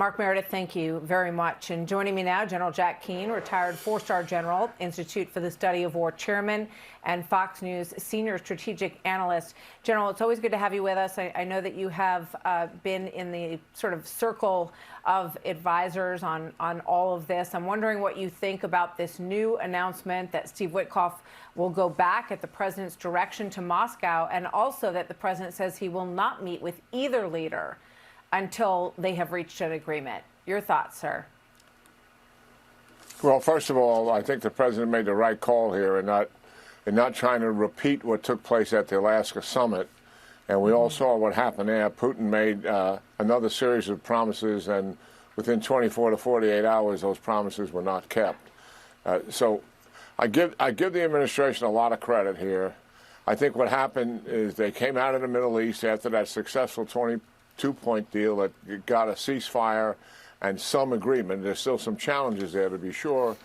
Mark Meredith, thank you very much. And joining me now, General Jack Keane, retired four-star general, Institute for the Study of War chairman, and Fox News senior strategic analyst. General, it's always good to have you with us. I know that you have been in the sort of circle of advisors on all of this. I'm wondering what you think about this new announcement that Steve Witkoff will go back at the president's direction to Moscow, and also that the president says he will not meet with either leader until they have reached an agreement. Your thoughts, sir? Well, first of all, I think the president made the right call here in not trying to repeat what took place at the Alaska summit. And we all saw what happened there. Putin made another series of promises, and within 24 to 48 hours, those promises were not kept. So I give the administration a lot of credit here. I think what happened is they came out of the Middle East after that successful 22-point deal that got a ceasefire and some agreement. There's still some challenges there, to be sure,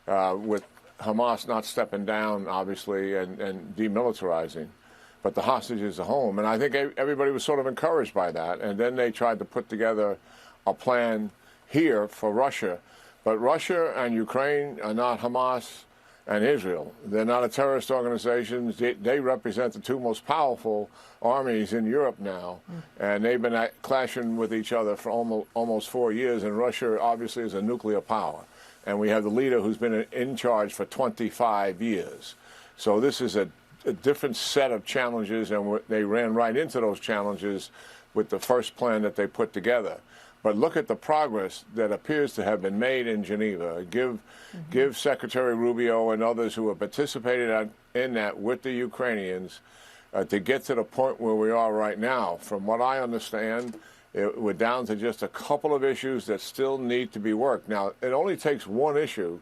with Hamas not stepping down, obviously, and demilitarizing. But the hostages are home. And I think everybody was sort of encouraged by that. And then they tried to put together a plan here for Russia. But Russia and Ukraine are not Hamas and Israel. They're not a terrorist organization. They represent the two most powerful armies in Europe now. And they've been clashing with each other for almost 4 years. And Russia, obviously, is a nuclear power. And we have the leader who's been in charge for 25 years. So this is a different set of challenges, and they ran right into those challenges with the first plan that they put together. But look at the progress that appears to have been made in Geneva. Give Secretary Rubio and others who have participated in that with the Ukrainians to get to the point where we are right now. From what I understand, we're down to just a couple of issues that still need to be worked. Now, it only takes one issue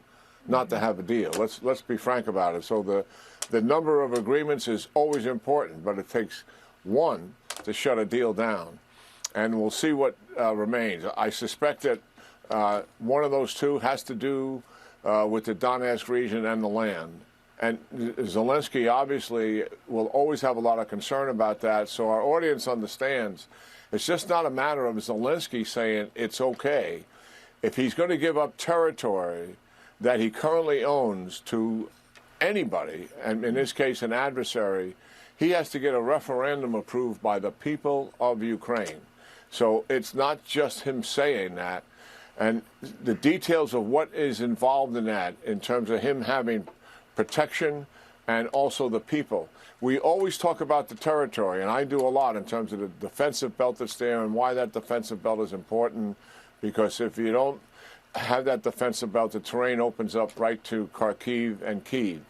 not to have a deal. Let's be frank about it. So the number of agreements is always important, but it takes one to shut a deal down. And we'll see what remains. I suspect that one of those two has to do with the Donetsk region and the land. And Zelensky obviously will always have a lot of concern about that, so our audience understands. It's just not a matter of Zelensky saying it's okay. If he's going to give up territory that he currently owns to anybody, and in this case an adversary, he has to get a referendum approved by the people of Ukraine. So it's not just him saying that. And the details of what is involved in that, in terms of him having protection and also the people. We always talk about the territory, and I do a lot in terms of the defensive belt that's there and why that defensive belt is important, because if you don't have that defensive belt, the terrain opens up right to Kharkiv and Kyiv.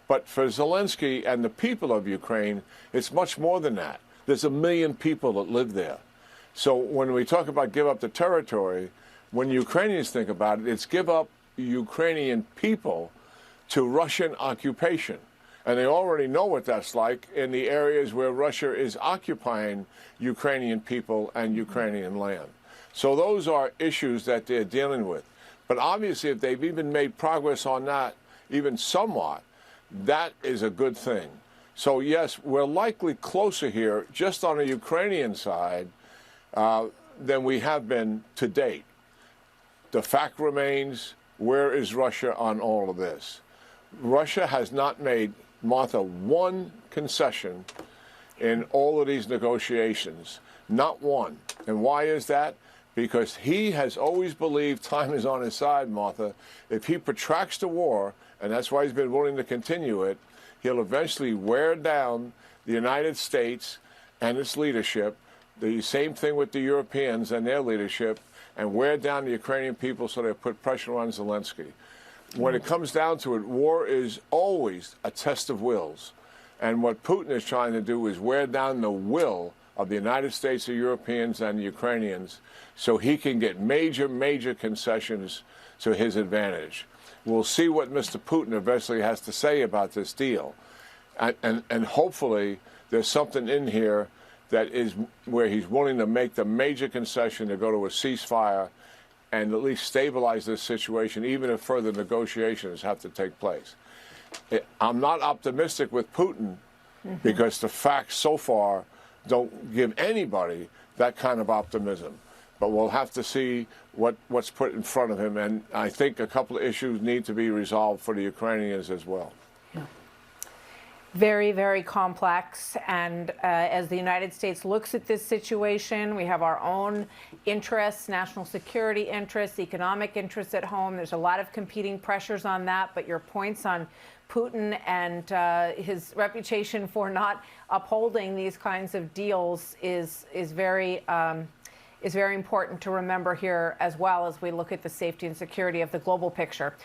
But for Zelensky and the people of Ukraine, it's much more than that. There's 1 million people that live there. So when we talk about give up the territory, when Ukrainians think about it, it's give up Ukrainian people to Russian occupation. And they already know what that's like in the areas where Russia is occupying Ukrainian people and Ukrainian land. So those are issues that they're dealing with. But obviously, if they've even made progress on that, even somewhat, that is a good thing. So yes, we're likely closer here, just on the Ukrainian side, than we have been to date. The fact remains, where is Russia on all of this? Russia has not made, Martha, one concession in all of these negotiations. Not one. And why is that? Because he has always believed time is on his side, Martha. If he protracts the war, and that's why he's been willing to continue it, he'll eventually wear down the United States and its leadership, the same thing with the Europeans and their leadership, and wear down the Ukrainian people so they put pressure on Zelensky. When it comes down to it, war is always a test of wills. And what Putin is trying to do is wear down the will of the United States, the Europeans, and the Ukrainians so he can get major, major concessions to his advantage. We'll see what Mr. Putin eventually has to say about this deal. And hopefully there's something in here that is where he's willing to make the major concession to go to a ceasefire and at least stabilize this situation, even if further negotiations have to take place. I'm not optimistic with Putin because the facts so far don't give anybody that kind of optimism. but we'll have to see what's put in front of him. And I think a couple of issues need to be resolved for the Ukrainians as well. Very, very complex. And as the United States looks at this situation, we have our own interests, national security interests, economic interests at home. There's a lot of competing pressures on that. But your points on Putin and his reputation for not upholding these kinds of deals is very important to remember here, as well as we look at the safety and security of the global picture.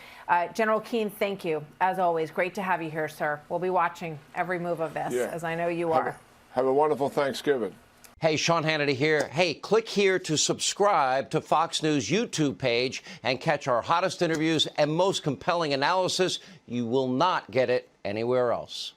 General Keane, thank you. As always, great to have you here, sir. We'll be watching every move of this, as I know you are. Have a wonderful Thanksgiving. Hey, Sean Hannity here. Hey, click here to subscribe to Fox News YouTube page and catch our hottest interviews and most compelling analysis. You will not get it anywhere else.